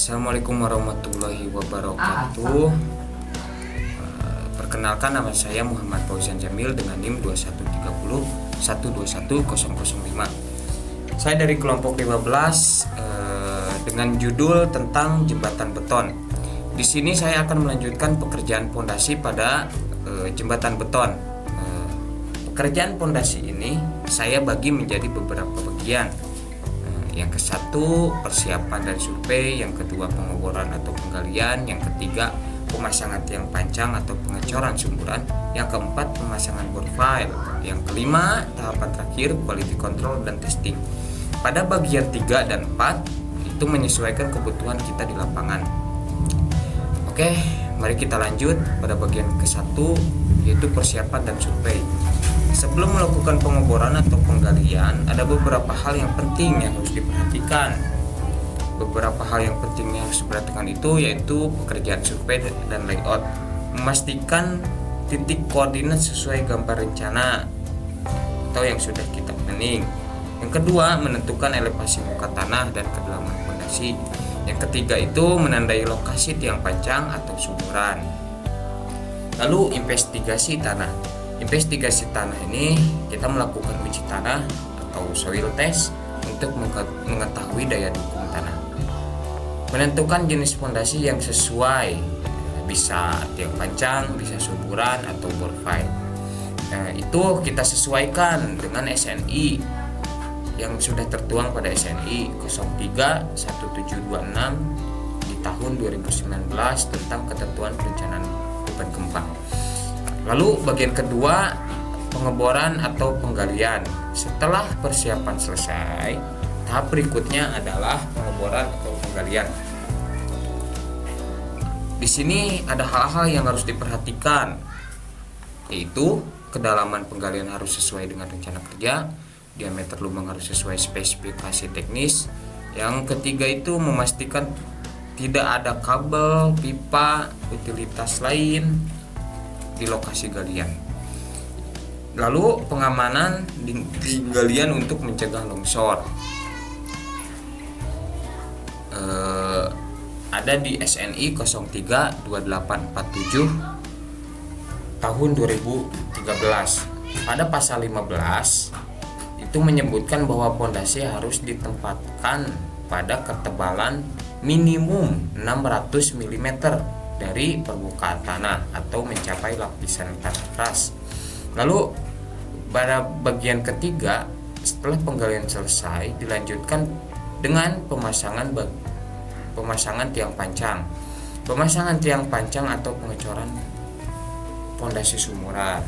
Assalamualaikum warahmatullahi wabarakatuh. Perkenalkan, nama saya Muhammad Fauzan Jamil dengan NIM 2130121005. Saya dari kelompok 15 dengan judul tentang jembatan beton. Di sini saya akan melanjutkan pekerjaan pondasi pada jembatan beton. Pekerjaan pondasi ini saya bagi menjadi beberapa bagian. Yang ke satu, persiapan dari survei. Yang kedua, pengoboran atau penggalian. Yang ketiga, pemasangan tiang pancang atau pengecoran sumburan. Yang keempat, pemasangan bore file. Yang kelima, tahapan terakhir, quality control dan testing. Pada bagian 3 dan 4 itu menyesuaikan kebutuhan kita di lapangan. Oke, mari kita lanjut pada bagian ke satu, yaitu persiapan dan survei. Sebelum melakukan pengoboran atau penggalian, ada beberapa hal yang penting yang harus diperhatikan. Beberapa hal yang penting yang harus diperhatikan itu yaitu pekerjaan survei dan layout. Memastikan titik koordinat sesuai gambar rencana atau yang sudah kita planning. Yang kedua, menentukan elevasi muka tanah dan kedalaman fondasi. Yang ketiga itu menandai lokasi tiang pancang atau sumburan. Lalu investigasi tanah. Investigasi tanah ini kita melakukan uji tanah atau soil test untuk mengetahui daya dukung tanah. Menentukan jenis fondasi yang sesuai, bisa tiang pancang, bisa sumburan atau bore file. Itu kita sesuaikan dengan SNI yang sudah tertuang pada SNI 031726 di tahun 2019 tentang ketentuan perencanaan beban gempa. Lalu bagian kedua, pengeboran atau penggalian. Setelah persiapan selesai, tahap berikutnya adalah pengeboran atau penggalian. Di sini ada hal-hal yang harus diperhatikan, yaitu kedalaman penggalian harus sesuai dengan rencana kerja, diameter lubang harus sesuai spesifikasi teknis. Yang ketiga itu memastikan tidak ada kabel, pipa, utilitas lain di lokasi galian. Lalu pengamanan di galian untuk mencegah longsor. Ada di SNI 032847 tahun 2013. Pada pasal 15 itu menyebutkan bahwa pondasi harus ditempatkan pada ketebalan minimum 600 mm dari permukaan tanah atau mencapai lapisan tanah keras. Lalu pada bagian ketiga, setelah penggalian selesai, dilanjutkan dengan pemasangan tiang pancang. Pemasangan tiang pancang atau pengecoran pondasi sumburan.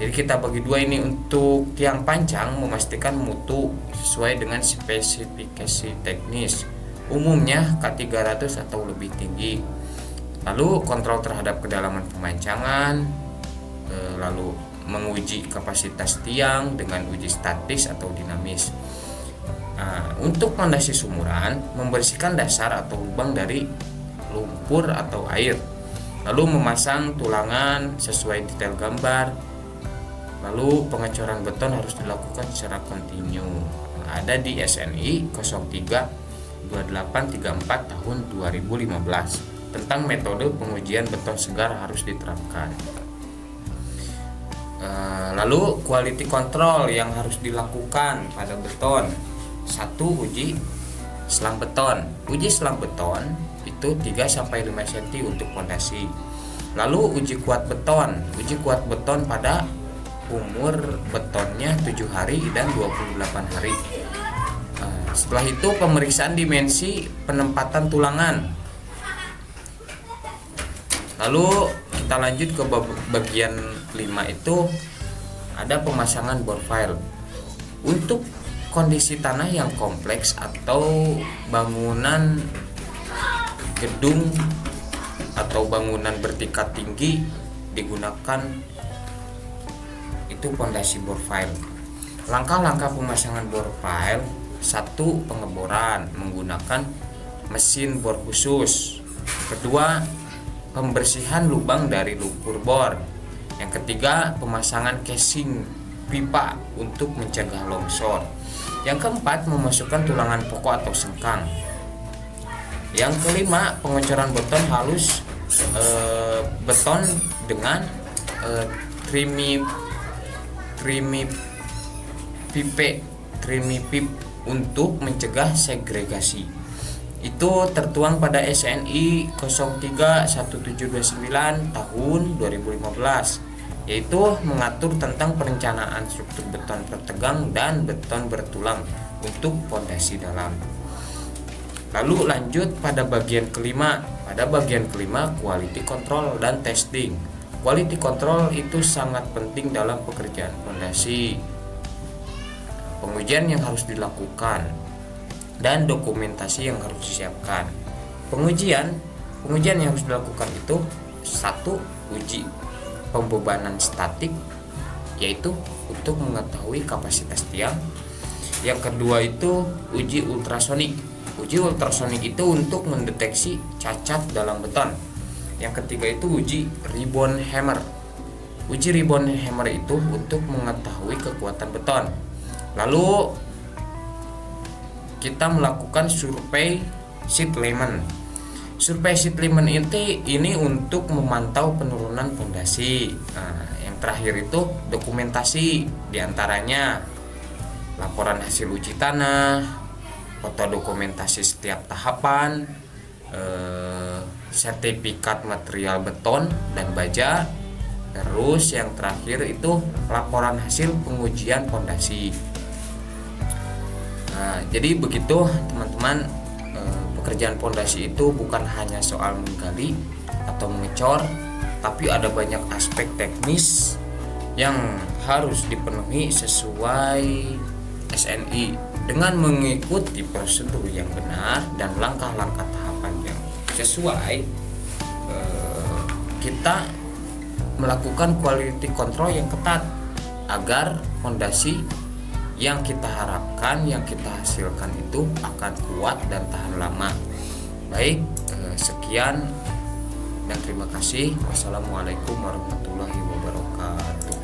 Jadi kita bagi dua ini. Untuk tiang pancang, memastikan mutu sesuai dengan spesifikasi teknis, umumnya K300 atau lebih tinggi. Lalu kontrol terhadap kedalaman pemancangan, lalu menguji kapasitas tiang dengan uji statis atau dinamis. Untuk pondasi sumburan, membersihkan dasar atau lubang dari lumpur atau air, lalu memasang tulangan sesuai detail gambar. Lalu pengecoran beton harus dilakukan secara kontinu. Ada di SNI 032834 tahun 2015 tentang metode pengujian beton segar harus diterapkan. Lalu quality control yang harus dilakukan pada beton. 1. Uji selang beton. Uji selang beton itu 3-5 cm untuk fondasi. Lalu uji kuat beton. Uji kuat beton pada umur betonnya 7 hari dan 28 hari. Setelah itu pemeriksaan dimensi penempatan tulangan. Lalu kita lanjut ke bagian 5 itu ada pemasangan bore file. Untuk kondisi tanah yang kompleks atau bangunan gedung atau bangunan bertingkat tinggi digunakan itu pondasi bore file. Langkah-langkah pemasangan bore file: 1. Pengeboran menggunakan mesin bor khusus. Kedua, pembersihan lubang dari lumpur bor. Yang ketiga, pemasangan casing pipa untuk mencegah longsor. Yang keempat, memasukkan tulangan pokok atau sengkang. Yang kelima, pengecoran beton halus, beton dengan trimipip untuk mencegah segregasi. Itu tertuang pada SNI 031729 tahun 2015, yaitu mengatur tentang perencanaan struktur beton bertegang dan beton bertulang untuk fondasi dalam. Lalu lanjut pada bagian kelima. Pada bagian kelima, quality control dan testing. Quality control itu sangat penting dalam pekerjaan fondasi. Pengujian yang harus dilakukan dan dokumentasi yang harus disiapkan. Pengujian yang harus dilakukan itu: 1. Uji pembebanan statik, yaitu untuk mengetahui kapasitas tiang. Yang kedua itu uji ultrasonik. Uji ultrasonik itu untuk mendeteksi cacat dalam beton. Yang ketiga itu uji ribbon hammer. Uji ribbon hammer itu untuk mengetahui kekuatan beton. Lalu kita melakukan survei sheet lament. Survei sheet lament ini untuk memantau penurunan fondasi. Yang terakhir itu dokumentasi, diantaranya laporan hasil uji tanah, foto dokumentasi setiap tahapan, sertifikat material beton dan baja. Terus yang terakhir itu laporan hasil pengujian fondasi. Jadi begitu teman-teman, pekerjaan fondasi itu bukan hanya soal menggali atau mengecor, tapi ada banyak aspek teknis yang harus dipenuhi sesuai SNI dengan mengikuti prosedur yang benar dan langkah-langkah tahapan yang sesuai. Kita melakukan quality control yang ketat agar fondasi yang kita harapkan, yang kita hasilkan itu akan kuat dan tahan lama. Baik, sekian dan terima kasih. Wassalamualaikum warahmatullahi wabarakatuh.